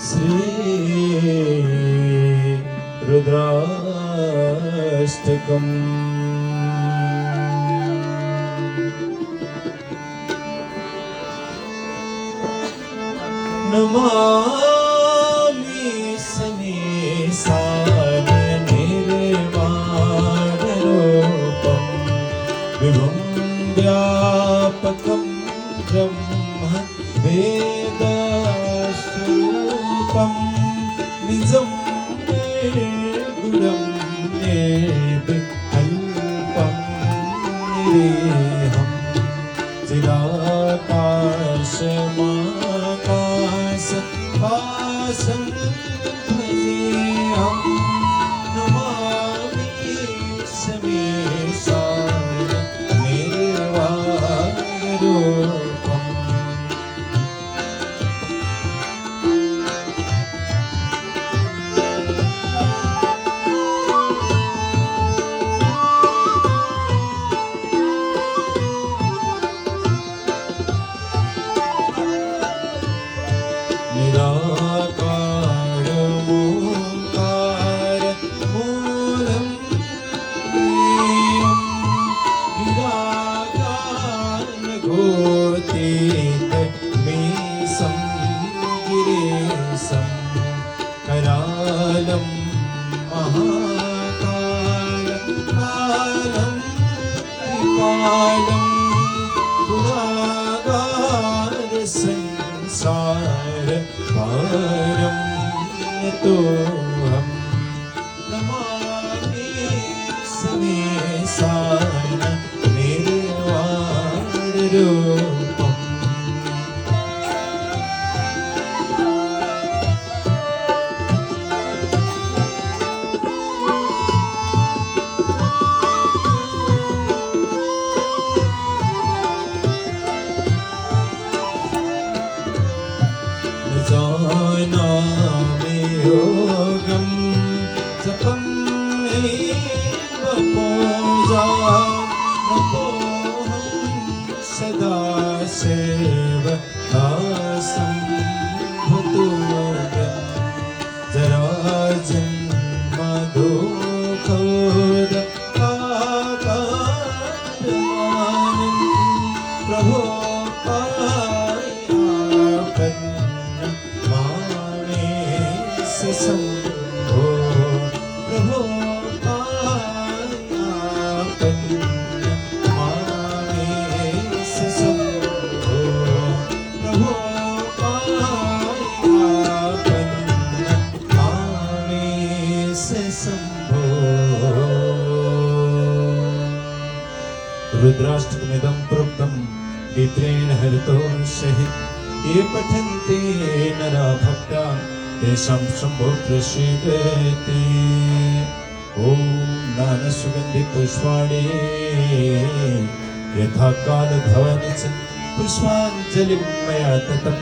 श्री रुद्राष्टकम्। नमामि समीसाय निर्वाणरूपं विभुं व्यापकं ब्रह्म वेदस्वरूपं निजं निर्गुणं निर्विकल्पं निरीहं चिदाकाशमाकाशभासं भजेऽहं। नमामि समीसाय निर्वाणरूपम्। निराकार ओंकार मूलं प्रियं निराकार घोतीत मीसं गिरीशं करालं महाकालं कालं त्रिकालं गुणागार संसार पारं तोऽहं। नमामि समीसाय निर्वाणरूपम्। जानामि योगं जपं नैव पूजा नतोऽहं सदा सेवदासं भूतोऽहं। जराजन्म दुःखोदकाकारमानं प्रभो शंभो प्रभो पायापन्न मामेश शंभो प्रभो पायापन्न मामेश शंभो। रुद्राष्टकमिदं प्रोक्तं गीत्रेण हरितोषहित ये पठन्ति नरा भक्ता तेषां शंभो प्रसीदति। ॐ नानसुगन्धि पुष्पाणि यथा कालधवनि च पुष्पाञ्जलिं मया दत्तम्